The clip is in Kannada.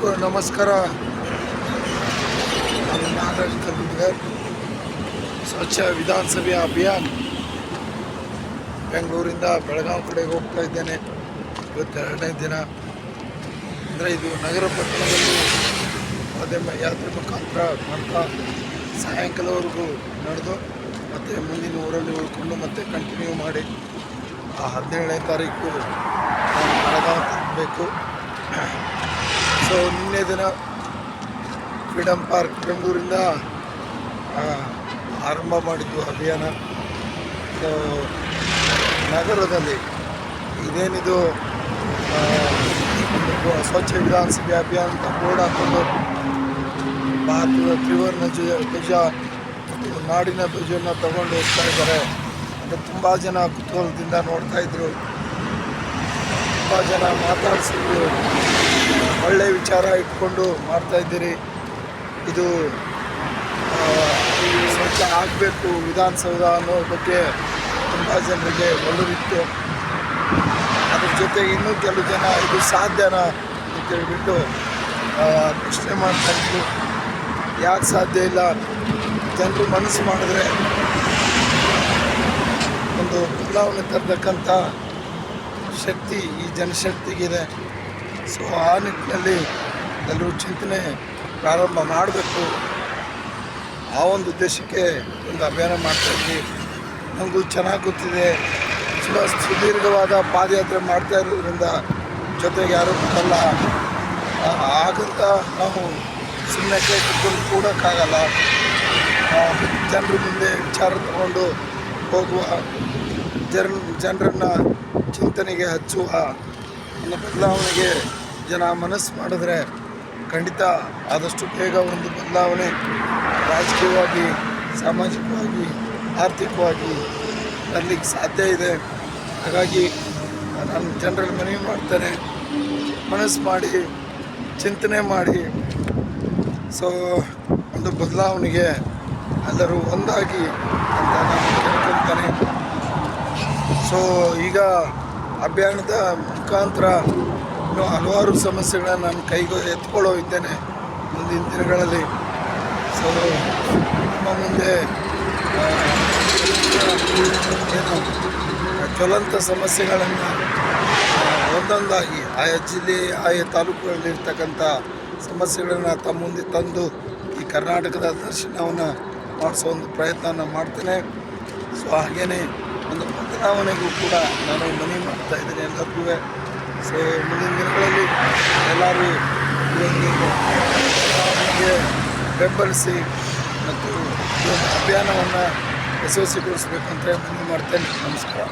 ಎಲ್ಲರಿಗೂ ನಮಸ್ಕಾರ. ನಾನು ನಾಗರಾಜ್ ಕಲ್ಬಿಡ್ಗರ್. ಸ್ವಚ್ಛ ವಿಧಾನಸಭೆ ಅಭಿಯಾನ್ ಬೆಂಗಳೂರಿಂದ ಬೆಳಗಾವಿ ಕಡೆಗೆ ಹೋಗ್ತಾ ಇದ್ದೇನೆ. ಇವತ್ತು 2ನೇ ದಿನ. ಅಂದರೆ ಇದು ನಗರ ಪಟ್ಟಣದಲ್ಲಿ ಮಾಧ್ಯಮ ಯಾತ್ರೆ ಮುಖಾಂತರ ಮಾಡ್ತಾ ಸಾಯಂಕಾಲವರೆಗೂ ನಡೆದು ಮತ್ತು ಮುಂದಿನ ಊರಲ್ಲಿ ಉಳ್ಕೊಂಡು ಮತ್ತೆ ಕಂಟಿನ್ಯೂ ಮಾಡಿ 17ನೇ ತಾರೀಕು ನಾನು ಬೆಳಗಾವಿ ತಲುಪಬೇಕು. ಸೊ ನಿನ್ನೆ ದಿನ ಫ್ರೀಡಮ್ ಪಾರ್ಕ್ ಬೆಂಗಳೂರಿಂದ ಆರಂಭ ಮಾಡಿದ್ದು ಅಭಿಯಾನ. ಸೊ ನಗರದಲ್ಲಿ ಇದೇನಿದು ಸ್ವಚ್ಛ ವಿಧಾನಸಭೆ ಅಭಿಯಾನ ಅಂತ ಬೋರ್ಡ್ ಹಾಕೊಂಡು ಭಾರತದ ತ್ರಿವರ್ಣ ಧ್ವಜ ಮತ್ತು ನಾಡಿನ ಧ್ವಜವನ್ನು ತಗೊಂಡು ಹೋಗ್ತಾ ಇದ್ದಾರೆ. ಅಂದರೆ ತುಂಬ ಜನ ಕುತೂಹಲದಿಂದ ನೋಡ್ತಾಯಿದ್ರು. ತುಂಬ ಜನ ಮಾತಾಡಿಸಿದ್ರು. ಒಳ್ಳೆಯ ವಿಚಾರ ಇಟ್ಕೊಂಡು ಮಾಡ್ತಾಯಿದ್ದೀರಿ. ಇದು ಸ್ವಚ್ಛ ಆಗಬೇಕು ವಿಧಾನಸೌಧ ಅನ್ನೋ ಬಗ್ಗೆ ತುಂಬ ಜನರಿಗೆ ಒಲವಿತ್ತು. ಅದ್ರ ಜೊತೆಗೆ ಇನ್ನೂ ಕೆಲವು ಜನ ಇದು ಸಾಧ್ಯನಾ ಅಂತ ಹೇಳ್ಬಿಟ್ಟು ಪ್ರಶ್ನೆ ಮಾಡ್ತಾಯಿದ್ರು. ಯಾಕೆ ಸಾಧ್ಯ ಇಲ್ಲ? ಜನರು ಮನಸ್ಸು ಮಾಡಿದ್ರೆ ಒಂದು ಬದಲಾವಣೆ ತರತಕ್ಕಂಥ ಶಕ್ತಿ ಈ ಜನಶಕ್ತಿಗಿದೆ. ಸೊ ಆ ನಿಟ್ಟಿನಲ್ಲಿ ಎಲ್ಲರೂ ಚಿಂತನೆ ಪ್ರಾರಂಭ ಮಾಡಬೇಕು. ಆ ಒಂದು ಉದ್ದೇಶಕ್ಕೆ ಒಂದು ಅಭಿಯಾನ ಮಾಡ್ತಾಯಿದ್ವಿ. ನಮಗೂ ಚೆನ್ನಾಗಿ ಗೊತ್ತಿದೆ, ಸುದೀರ್ಘವಾದ ಪಾದಯಾತ್ರೆ ಮಾಡ್ತಾ ಇರೋದ್ರಿಂದ ಜೊತೆಗೆ ಯಾರೂ ಬರಲ್ಲ. ಹಾಗಂತ ನಾವು ಸುಮ್ಮನೆ ಕೈ ಕುತ್ಕೊಂಡು ಕೂಡೋಕ್ಕಾಗಲ್ಲ. ಜನರ ಮುಂದೆ ವಿಚಾರ ತಗೊಂಡು ಹೋಗುವ, ಜನರನ್ನು ಚಿಂತನೆಗೆ ಹಚ್ಚುವ ಒಂದು ಬದಲಾವಣೆಗೆ ಜನ ಮನಸ್ಸು ಮಾಡಿದ್ರೆ ಖಂಡಿತ ಆದಷ್ಟು ಬೇಗ ಒಂದು ಬದಲಾವಣೆ ರಾಜಕೀಯವಾಗಿ, ಸಾಮಾಜಿಕವಾಗಿ, ಆರ್ಥಿಕವಾಗಿ ತರಲಿಕ್ಕೆ ಸಾಧ್ಯ ಇದೆ. ಹಾಗಾಗಿ ನಾನು ಜನರಲ್ಲಿ ಮನವಿ ಮಾಡ್ತೇನೆ, ಮನಸ್ಸು ಮಾಡಿ ಚಿಂತನೆ ಮಾಡಿ ಸೊ ಒಂದು ಬದಲಾವಣೆಗೆ ಎಲ್ಲರೂ ಒಂದಾಗಿ ಅಂತ ನಾನು ಕೇಳ್ಕೊಳ್ತೇನೆ. ಸೊ ಈಗ ಅಭಿಯಾನದ ಮುಖಾಂತರ ಇನ್ನೂ ಹಲವಾರು ಸಮಸ್ಯೆಗಳನ್ನು ನಾನು ಕೈಗೆ ಎತ್ಕೊಳ್ಳೋ ಇದ್ದೇನೆ ಮುಂದಿನ ದಿನಗಳಲ್ಲಿ. ಸೊ ನಮ್ಮ ಮುಂದೆ ಏನು ಜ್ವಲಂತ ಸಮಸ್ಯೆಗಳನ್ನು ಒಂದೊಂದಾಗಿ ಆಯಾ ಜಿಲ್ಲೆ, ಆಯಾ ತಾಲೂಕುಗಳಲ್ಲಿರ್ತಕ್ಕಂಥ ಸಮಸ್ಯೆಗಳನ್ನು ತಮ್ಮ ಮುಂದೆ ತಂದು ಈ ಕರ್ನಾಟಕದ ದರ್ಶನವನ್ನು ಮಾಡಿಸೋ ಒಂದು ಪ್ರಯತ್ನವನ್ನು ಮಾಡ್ತೇನೆ. ಸೊ ಹಾಗೆಯೇ ಒಂದು ಬದಲಾವಣೆಗೂ ಕೂಡ ನಾನು ಮನವಿ ಮಾಡ್ತಾಯಿದ್ದೀನಿ ಎಲ್ಲರಿಗೂ. ಸೊ ಮುಂದಿನ ದಿನಗಳಲ್ಲಿ ಎಲ್ಲರೂ ಈ ಒಂದು ಬದಲಾವಣೆಗೆ ಬೆಂಬಲಿಸಿ ಮತ್ತು ಈ ಒಂದು ಅಭಿಯಾನವನ್ನು ಯಶಸ್ವಿಗೊಳಿಸಬೇಕಂತ ಮನವಿ ಮಾಡ್ತೇನೆ. ನಮಸ್ಕಾರ.